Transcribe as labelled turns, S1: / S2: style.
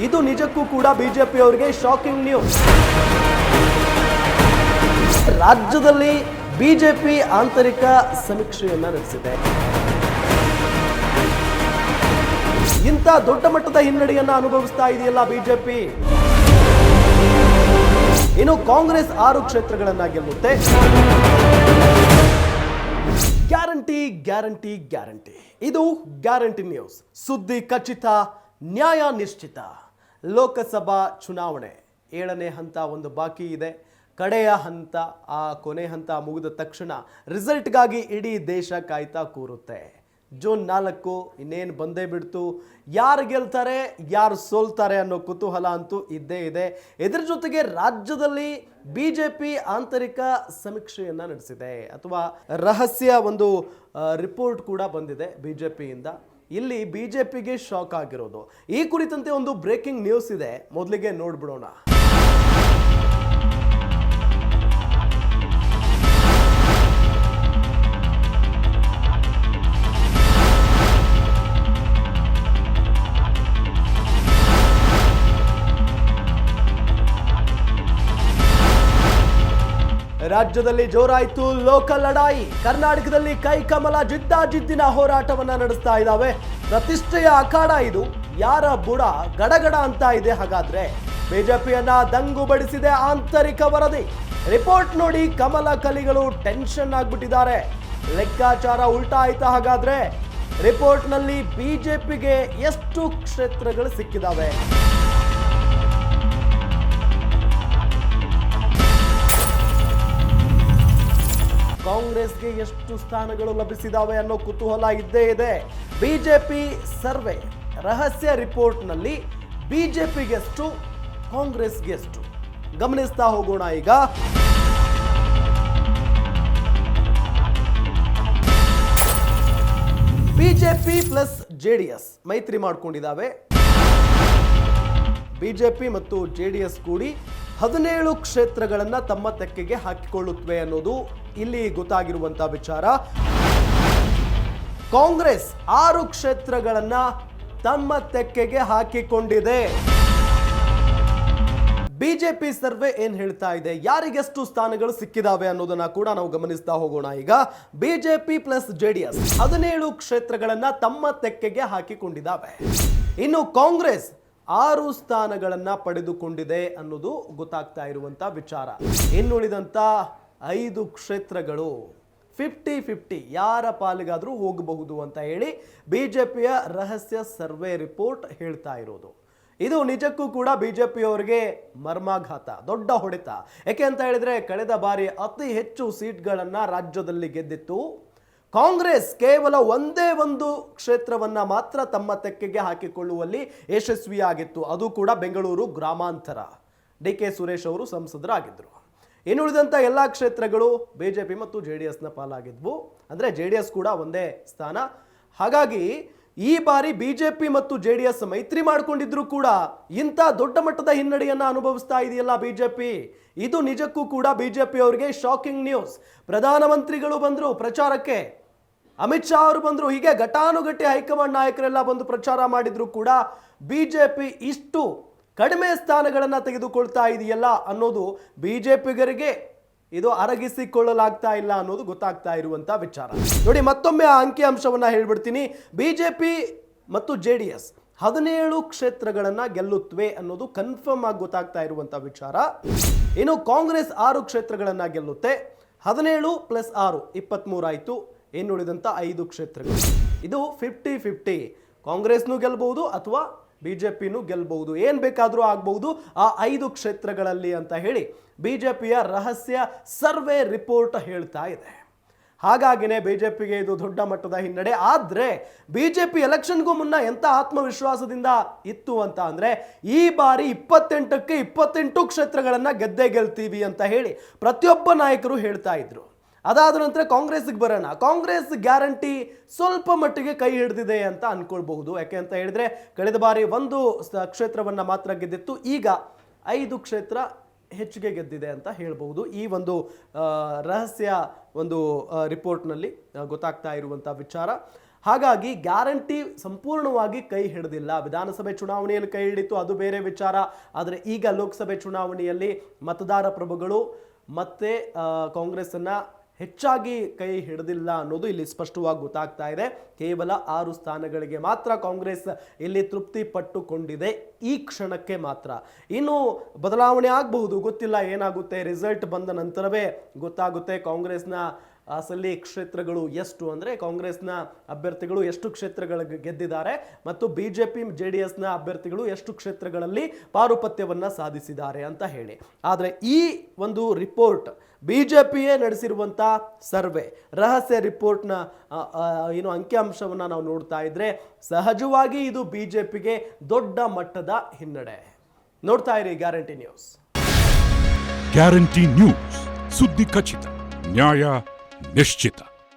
S1: ಇದು ನಿಜಕ್ಕೂ ಕೂಡ ಬಿಜೆಪಿ ಅವರಿಗೆ ಶಾಕಿಂಗ್ ನ್ಯೂಸ್. ರಾಜ್ಯದಲ್ಲಿ ಬಿಜೆಪಿ ಆಂತರಿಕ ಸಮೀಕ್ಷೆಯನ್ನ ನಡೆಸಿದೆ. ಇಂಥ ದೊಡ್ಡ ಮಟ್ಟದ ಹಿನ್ನಡೆಯನ್ನ ಅನುಭವಿಸ್ತಾ ಇದೆಯಲ್ಲ ಬಿಜೆಪಿ. ಇನ್ನು ಕಾಂಗ್ರೆಸ್ 6 ಕ್ಷೇತ್ರಗಳನ್ನ ಗೆಲ್ಲುತ್ತೆ. ಗ್ಯಾರಂಟಿ ಗ್ಯಾರಂಟಿ ಗ್ಯಾರಂಟಿ, ಇದು ಗ್ಯಾರಂಟಿ ನ್ಯೂಸ್. ಸುದ್ದಿ ಖಚಿತ, ನ್ಯಾಯ ನಿಶ್ಚಿತ. ಲೋಕಸಭಾ ಚುನಾವಣೆ 7ನೇ ಹಂತ ಒಂದು ಬಾಕಿ ಇದೆ. ಕಡೆಯ ಹಂತ, ಆ ಕೊನೆ ಹಂತ ಮುಗಿದ ತಕ್ಷಣ ರಿಸಲ್ಟ್ಗಾಗಿ ಇಡೀ ದೇಶ ಕಾಯ್ತಾ ಕೂರುತ್ತೆ. ಜೂನ್ 4 ಇನ್ನೇನು ಬಂದೇ ಬಿಡ್ತು. ಯಾರು ಗೆಲ್ತಾರೆ, ಯಾರು ಸೋಲ್ತಾರೆ ಅನ್ನೋ ಕುತೂಹಲ ಅಂತೂ ಇದ್ದೇ ಇದೆ. ಇದರ ಜೊತೆಗೆ ರಾಜ್ಯದಲ್ಲಿ ಬಿಜೆಪಿ ಆಂತರಿಕ ಸಮೀಕ್ಷೆಯನ್ನ ನಡೆಸಿದೆ, ಅಥವಾ ರಹಸ್ಯ ಒಂದು ರಿಪೋರ್ಟ್ ಕೂಡ ಬಂದಿದೆ ಬಿಜೆಪಿಯಿಂದ. ಇಲ್ಲಿ ಬಿಜೆಪಿಗೆ ಶಾಕ್ ಆಗಿರೋದು. ಈ ಕುರಿತಂತೆ ಒಂದು ಬ್ರೇಕಿಂಗ್ ನ್ಯೂಸ್ ಇದೆ, ಮೊದಲಿಗೆ ನೋಡ್ಬಿಡೋಣ. ರಾಜ್ಯದಲ್ಲಿ ಜೋರಾಯಿತು ಲೋಕಲ್ ಲಡಾಯಿ. ಕರ್ನಾಟಕದಲ್ಲಿ ಕೈಕಮಲ ಜಿದ್ದಾಜಿದ್ದಿನ ಹೋರಾಟವನ್ನ ನಡೆಸ್ತಾ ಇದ್ದಾವೆ. ಪ್ರತಿಷ್ಠೆಯ ಅಖಾಡ ಇದು. ಯಾರ ಬುಡ ಗಡಗಡ ಅಂತ ಇದೆ. ಹಾಗಾದ್ರೆ ಬಿಜೆಪಿಯನ್ನ ದಂಗು ಬಡಿಸಿದೆ ಆಂತರಿಕ ವರದಿ. ರಿಪೋರ್ಟ್ ನೋಡಿ ಕಮಲ ಕಲಿಗಳು ಟೆನ್ಷನ್ ಆಗ್ಬಿಟ್ಟಿದ್ದಾರೆ. ಲೆಕ್ಕಾಚಾರ ಉಲ್ಟಾ ಆಯ್ತಾ? ಹಾಗಾದ್ರೆ ರಿಪೋರ್ಟ್ ನಲ್ಲಿ ಬಿಜೆಪಿಗೆ ಎಷ್ಟು ಕ್ಷೇತ್ರಗಳು ಸಿಕ್ಕಿದಾವೆ? ಕಾಂಗ್ರೆಸ್ಗೆ ಎಷ್ಟು ಸ್ಥಾನಗಳು ಲಭಿಸಿದಾವೆ ಅನ್ನೋ ಕುತೂಹಲ ಇದ್ದೇ ಇದೆ. ಬಿಜೆಪಿ ಸರ್ವೆ ರಹಸ್ಯ ರಿಪೋರ್ಟ್ನಲ್ಲಿ ಬಿಜೆಪಿಗೆ ಎಷ್ಟು, ಕಾಂಗ್ರೆಸ್ಗೆ ಎಷ್ಟು ಗಮನಿಸ್ತಾ ಹೋಗೋಣ ಈಗ. ಬಿಜೆಪಿ ಪ್ಲಸ್ ಜೆಡಿಎಸ್ ಮೈತ್ರಿ ಮಾಡ್ಕೊಂಡಿದ್ದಾವೆ. ಬಿಜೆಪಿ ಮತ್ತು ಜೆಡಿಎಸ್ ಕೂಡಿ 17 ಕ್ಷೇತ್ರಗಳನ್ನ ತಮ್ಮ ತೆಕ್ಕೆಗೆ ಹಾಕಿಕೊಳ್ಳುತ್ತವೆ ಅನ್ನೋದು ಇಲ್ಲಿ ಗೊತ್ತಾಗಿರುವಂತಹ ವಿಚಾರ. ಕಾಂಗ್ರೆಸ್ 6 ಕ್ಷೇತ್ರಗಳನ್ನ ತಮ್ಮ ತೆಕ್ಕೆಗೆ ಹಾಕಿಕೊಂಡಿದೆ. ಬಿಜೆಪಿ ಸರ್ವೆ ಏನ್ ಹೇಳ್ತಾ ಇದೆ, ಯಾರಿಗೆಷ್ಟು ಸ್ಥಾನಗಳು ಸಿಕ್ಕಿದಾವೆ ಅನ್ನೋದನ್ನ ಕೂಡ ನಾವು ಗಮನಿಸ್ತಾ ಹೋಗೋಣ ಈಗ. ಬಿಜೆಪಿ ಪ್ಲಸ್ ಜೆಡಿಎಸ್ 17 ಕ್ಷೇತ್ರಗಳನ್ನ ತಮ್ಮ ತೆಕ್ಕೆಗೆ ಹಾಕಿಕೊಂಡಿದ್ದಾವೆ. ಇನ್ನು ಕಾಂಗ್ರೆಸ್ 6 ಸ್ಥಾನಗಳನ್ನ ಪಡೆದುಕೊಂಡಿದೆ ಅನ್ನೋದು ಗೊತ್ತಾಗ್ತಾ ಇರುವಂತ ವಿಚಾರ. ಇನ್ನುಳಿದಂತ 5 ಕ್ಷೇತ್ರಗಳು 50-50 ಯಾರ ಪಾಲಿಗಾದ್ರೂ ಹೋಗಬಹುದು ಅಂತ ಹೇಳಿ ಬಿಜೆಪಿಯ ರಹಸ್ಯ ಸರ್ವೆ ರಿಪೋರ್ಟ್ ಹೇಳ್ತಾ ಇರೋದು. ಇದು ನಿಜಕ್ಕೂ ಕೂಡ ಬಿಜೆಪಿಯವರಿಗೆ ಮರ್ಮಾಘಾತ, ದೊಡ್ಡ ಹೊಡೆತ. ಯಾಕೆ ಅಂತ ಹೇಳಿದ್ರೆ ಕಳೆದ ಬಾರಿ ಅತಿ ಹೆಚ್ಚು ಸೀಟ್ಗಳನ್ನ ರಾಜ್ಯದಲ್ಲಿ ಗೆದ್ದಿತ್ತು ಕಾಂಗ್ರೆಸ್. ಕೇವಲ ಒಂದೇ ಒಂದು ಕ್ಷೇತ್ರವನ್ನ ಮಾತ್ರ ತಮ್ಮ ತೆಕ್ಕೆಗೆ ಹಾಕಿಕೊಳ್ಳುವಲ್ಲಿ ಯಶಸ್ವಿಯಾಗಿತ್ತು. ಅದು ಕೂಡ ಬೆಂಗಳೂರು ಗ್ರಾಮಾಂತರ. DK ಸುರೇಶ್ ಅವರು ಸಂಸದರಾಗಿದ್ದರು. ಇನ್ನುಳಿದಂಥ ಎಲ್ಲ ಕ್ಷೇತ್ರಗಳು ಬಿಜೆಪಿ ಮತ್ತು ಜೆಡಿಎಸ್ನ ಪಾಲಾಗಿದ್ವು. ಅಂದರೆ ಜೆಡಿಎಸ್ ಕೂಡ ಒಂದೇ ಸ್ಥಾನ. ಹಾಗಾಗಿ ಈ ಬಾರಿ ಬಿಜೆಪಿ ಮತ್ತು ಜೆಡಿಎಸ್ ಮೈತ್ರಿ ಮಾಡಿಕೊಂಡಿದ್ರು ಕೂಡ ಇಂಥ ದೊಡ್ಡ ಮಟ್ಟದ ಹಿನ್ನಡೆಯನ್ನ ಅನುಭವಿಸ್ತಾ ಇದೆಯಲ್ಲ ಬಿಜೆಪಿ. ಇದು ನಿಜಕ್ಕೂ ಕೂಡ ಬಿಜೆಪಿ ಅವರಿಗೆ ಶಾಕಿಂಗ್ ನ್ಯೂಸ್. ಪ್ರಧಾನಮಂತ್ರಿಗಳು ಬಂದರು ಪ್ರಚಾರಕ್ಕೆ, ಅಮಿತ್ ಶಾ ಅವರು ಬಂದರು, ಹೀಗೆ ಘಟಾನುಘಟಿ ಹೈಕಮಾಂಡ್ ನಾಯಕರೆಲ್ಲ ಬಂದು ಪ್ರಚಾರ ಮಾಡಿದ್ರು ಕೂಡ ಬಿಜೆಪಿ ಇಷ್ಟು ಕಡಿಮೆ ಸ್ಥಾನಗಳನ್ನು ತೆಗೆದುಕೊಳ್ತಾ ಇದೆಯಲ್ಲ ಅನ್ನೋದು ಬಿಜೆಪಿಗರಿಗೆ ಇದು ಅರಗಿಸಿಕೊಳ್ಳಲಾಗ್ತಾ ಇಲ್ಲ ಅನ್ನೋದು ಗೊತ್ತಾಗ್ತಾ ಇರುವಂತ ವಿಚಾರ. ನೋಡಿ, ಮತ್ತೊಮ್ಮೆ ಆ ಅಂಕಿ ಅಂಶವನ್ನ ಹೇಳ್ಬಿಡ್ತೀನಿ. ಬಿಜೆಪಿ ಮತ್ತು ಜೆಡಿಎಸ್ 17 ಕ್ಷೇತ್ರಗಳನ್ನ ಗೆಲ್ಲುತ್ತವೆ ಅನ್ನೋದು ಕನ್ಫರ್ಮ್ ಆಗಿ ಗೊತ್ತಾಗ್ತಾ ಇರುವಂತ ವಿಚಾರ. ಇನ್ನು ಕಾಂಗ್ರೆಸ್ 6 ಕ್ಷೇತ್ರಗಳನ್ನ ಗೆಲ್ಲುತ್ತೆ. 17 + 6 23 ಆಯ್ತು. ಇನ್ನುಳಿದಂತ 5 ಕ್ಷೇತ್ರಗಳು. ಇದು 50-50. ಕಾಂಗ್ರೆಸ್ನು ಗೆಲ್ಲಬಹುದು ಅಥವಾ ಬಿಜೆಪಿನೂ ಗೆಲ್ಲಬಹುದು, ಏನ್ ಬೇಕಾದ್ರೂ ಆಗಬಹುದು ಆ 5 ಕ್ಷೇತ್ರಗಳಲ್ಲಿ ಅಂತ ಹೇಳಿ ಬಿಜೆಪಿಯ ರಹಸ್ಯ ಸರ್ವೆ ರಿಪೋರ್ಟ್ ಹೇಳ್ತಾ ಇದೆ. ಹಾಗಾಗಿನೇ ಬಿಜೆಪಿಗೆ ಇದು ದೊಡ್ಡ ಮಟ್ಟದ ಹಿನ್ನಡೆ. ಆದ್ರೆ ಬಿಜೆಪಿ ಎಲೆಕ್ಷನ್ಗೂ ಮುನ್ನ ಎಂತ ಆತ್ಮವಿಶ್ವಾಸದಿಂದ ಇತ್ತು ಅಂತ ಅಂದ್ರೆ, ಈ ಬಾರಿ 28ಕ್ಕೆ 28 ಕ್ಷೇತ್ರಗಳನ್ನ ಗೆಲ್ತೀವಿ ಅಂತ ಹೇಳಿ ಪ್ರತಿಯೊಬ್ಬ ನಾಯಕರು ಹೇಳ್ತಾ ಇದ್ರು. ಅದಾದ ನಂತರ ಕಾಂಗ್ರೆಸ್ಗೆ ಬರೋಣ. ಕಾಂಗ್ರೆಸ್ ಗ್ಯಾರಂಟಿ ಸ್ವಲ್ಪ ಮಟ್ಟಿಗೆ ಕೈ ಹಿಡಿದಿದೆ ಅಂತ ಅನ್ಕೊಳ್ಬಹುದು. ಯಾಕೆ ಅಂತ ಹೇಳಿದ್ರೆ ಕಳೆದ ಬಾರಿ 1 ಕ್ಷೇತ್ರವನ್ನ ಮಾತ್ರ ಗೆದ್ದಿತ್ತು. ಈಗ 5 ಕ್ಷೇತ್ರ ಹೆಚ್ಚಿಗೆ ಗೆದ್ದಿದೆ ಅಂತ ಹೇಳ್ಬಹುದು. ಈ ಒಂದು ರಹಸ್ಯ ಒಂದು ರಿಪೋರ್ಟ್ನಲ್ಲಿ ಗೊತ್ತಾಗ್ತಾ ಇರುವಂಥ ವಿಚಾರ. ಹಾಗಾಗಿ ಗ್ಯಾರಂಟಿ ಸಂಪೂರ್ಣವಾಗಿ ಕೈ ಹಿಡಿದಿಲ್ಲ. ವಿಧಾನಸಭೆ ಚುನಾವಣೆಯಲ್ಲಿ ಕೈ ಹಿಡಿತು, ಅದು ಬೇರೆ ವಿಚಾರ. ಆದರೆ ಈಗ ಲೋಕಸಭೆ ಚುನಾವಣೆಯಲ್ಲಿ ಮತದಾರ ಪ್ರಭುಗಳು ಮತ್ತೆ ಕಾಂಗ್ರೆಸ್ಸನ್ನು ಹೆಚ್ಚಾಗಿ ಕೈ ಹಿಡಿದಿಲ್ಲ ಅನ್ನೋದು ಇಲ್ಲಿ ಸ್ಪಷ್ಟವಾಗಿ ಗೊತ್ತಾಗ್ತಾ ಇದೆ. ಕೇವಲ 6 ಸ್ಥಾನಗಳಿಗೆ ಮಾತ್ರ ಕಾಂಗ್ರೆಸ್ ಇಲ್ಲಿ ತೃಪ್ತಿ ಪಟ್ಟುಕೊಂಡಿದೆ ಈ ಕ್ಷಣಕ್ಕೆ ಮಾತ್ರ. ಇನ್ನು ಬದಲಾವಣೆ ಆಗಬಹುದು, ಗೊತ್ತಿಲ್ಲ ಏನಾಗುತ್ತೆ. ರಿಸಲ್ಟ್ ಬಂದ ನಂತರವೇ ಗೊತ್ತಾಗುತ್ತೆ ಕಾಂಗ್ರೆಸ್ನ ಅಸಲಿ ಕ್ಷೇತ್ರಗಳು ಎಷ್ಟು, ಅಂದರೆ ಕಾಂಗ್ರೆಸ್ನ ಅಭ್ಯರ್ಥಿಗಳು ಎಷ್ಟು ಕ್ಷೇತ್ರಗಳಿಗೆ ಗೆದ್ದಿದ್ದಾರೆ ಮತ್ತು ಬಿಜೆಪಿ ಜೆಡಿಎಸ್ನ ಅಭ್ಯರ್ಥಿಗಳು ಎಷ್ಟು ಕ್ಷೇತ್ರಗಳಲ್ಲಿ ಪಾರುಪತ್ಯವನ್ನು ಸಾಧಿಸಿದ್ದಾರೆ ಅಂತ ಹೇಳಿ. ಆದರೆ ಈ ಒಂದು ರಿಪೋರ್ಟ್ ಬಿಜೆಪಿಯೇ ನಡೆಸಿರುವಂಥ ಸರ್ವೆ, ರಹಸ್ಯ ರಿಪೋರ್ಟ್ನ ಏನು ಅಂಕಿಅಂಶವನ್ನು ನಾವು ನೋಡ್ತಾ ಇದ್ರೆ ಸಹಜವಾಗಿ ಇದು ಬಿಜೆಪಿಗೆ ದೊಡ್ಡ ಮಟ್ಟದ ಹಿನ್ನಡೆ. ನೋಡ್ತಾ ಇರಿ ಗ್ಯಾರಂಟಿ ನ್ಯೂಸ್.
S2: ಗ್ಯಾರಂಟಿ ನ್ಯೂಸ್, ಸುದ್ದಿ ಖಚಿತ, ನ್ಯಾಯ ನಿಶ್ಚಿತ.